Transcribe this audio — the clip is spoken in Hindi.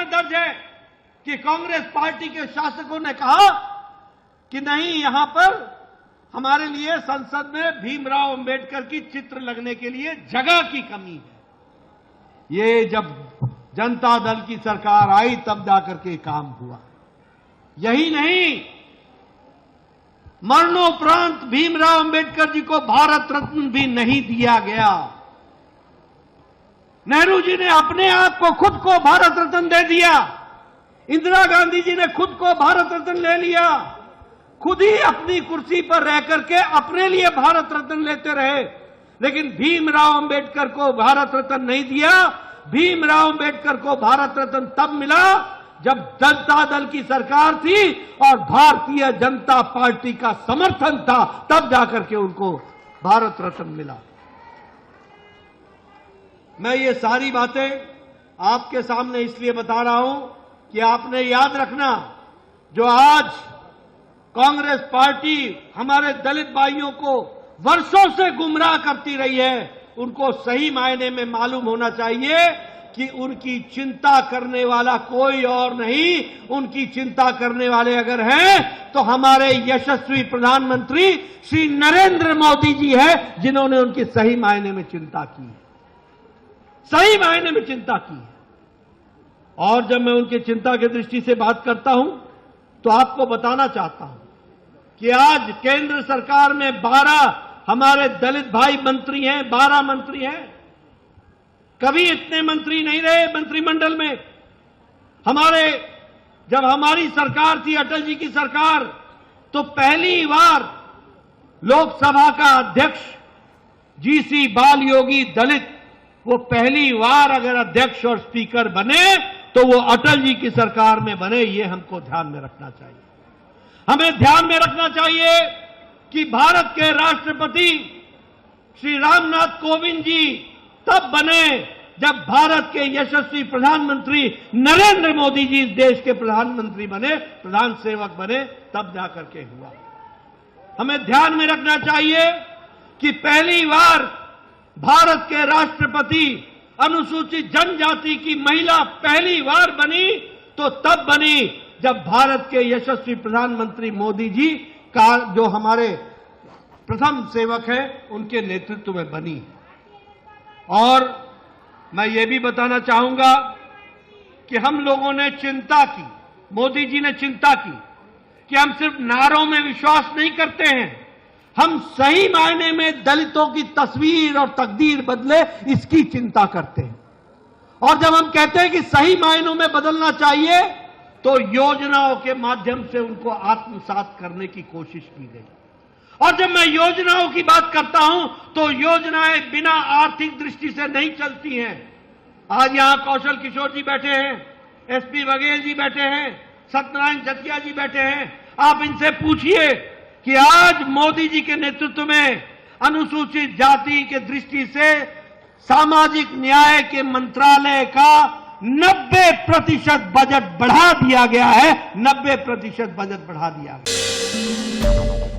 में दर्ज है कि कांग्रेस पार्टी के शासकों ने कहा कि नहीं, यहां पर हमारे लिए संसद में भीमराव अंबेडकर की चित्र लगने के लिए जगह की कमी है। ये जब जनता दल की सरकार आई तब जाकर के काम हुआ। यही नहीं, मरणोपरांत भीमराव अंबेडकर जी को भारत रत्न भी नहीं दिया गया। नेहरू जी ने अपने आप को खुद को भारत रत्न दे दिया। इंदिरा गांधी जी ने खुद को भारत रत्न ले लिया। खुद ही अपनी कुर्सी पर रह करके अपने लिए भारत रत्न लेते रहे, लेकिन भीमराव अंबेडकर को भारत रत्न नहीं दिया। भीमराव अंबेडकर को भारत रत्न तब मिला जब जनता दल की सरकार थी और भारतीय जनता पार्टी का समर्थन था, तब जाकर के उनको भारत रत्न मिला। मैं ये सारी बातें आपके सामने इसलिए बता रहा हूं कि आपने याद रखना, जो आज कांग्रेस पार्टी हमारे दलित भाइयों को वर्षों से गुमराह करती रही है, उनको सही मायने में मालूम होना चाहिए कि उनकी चिंता करने वाला कोई और नहीं, उनकी चिंता करने वाले अगर हैं तो हमारे यशस्वी प्रधानमंत्री श्री नरेंद्र मोदी जी हैं, जिन्होंने उनकी सही मायने में चिंता की है, सही मायने में चिंता की है। और जब मैं उनकी चिंता की दृष्टि से बात करता हूं तो आपको बताना चाहता हूं कि आज केंद्र सरकार में 12 हमारे दलित भाई मंत्री हैं, 12 मंत्री हैं। कभी इतने मंत्री नहीं रहे मंत्रिमंडल में। जब हमारी सरकार थी, अटल जी की सरकार, तो पहली बार लोकसभा का अध्यक्ष जीसी बाल योगी दलित, वो पहली बार अगर अध्यक्ष और स्पीकर बने तो वो अटल जी की सरकार में बने। ये हमको ध्यान में रखना चाहिए। हमें ध्यान में रखना चाहिए कि भारत के राष्ट्रपति श्री रामनाथ कोविंद जी तब बने जब भारत के यशस्वी प्रधानमंत्री नरेंद्र मोदी जी देश के प्रधानमंत्री बने, प्रधान सेवक बने, तब जाकर के हुआ। हमें ध्यान में रखना चाहिए कि पहली बार भारत के राष्ट्रपति अनुसूचित जनजाति की महिला पहली बार बनी तो तब बनी जब भारत के यशस्वी प्रधानमंत्री मोदी जी का, जो हमारे प्रथम सेवक हैं, उनके नेतृत्व में बनी। और मैं ये भी बताना चाहूंगा कि हम लोगों ने चिंता की, मोदी जी ने चिंता की कि हम सिर्फ नारों में विश्वास नहीं करते हैं, हम सही मायने में दलितों की तस्वीर और तकदीर बदले, इसकी चिंता करते हैं। और जब हम कहते हैं कि सही मायनों में बदलना चाहिए, तो योजनाओं के माध्यम से उनको आत्मसात करने की कोशिश की गई। और जब मैं योजनाओं की बात करता हूं तो योजनाएं बिना आर्थिक दृष्टि से नहीं चलती हैं। आज यहां कौशल किशोर जी बैठे हैं, एसपी बघेल जी बैठे हैं, सत्यनारायण जटिया जी बैठे हैं। आप इनसे पूछिए कि आज मोदी जी के नेतृत्व में अनुसूचित जाति के दृष्टि से सामाजिक न्याय के मंत्रालय का 90% बजट बढ़ा दिया गया है, 90% बजट बढ़ा दिया गया।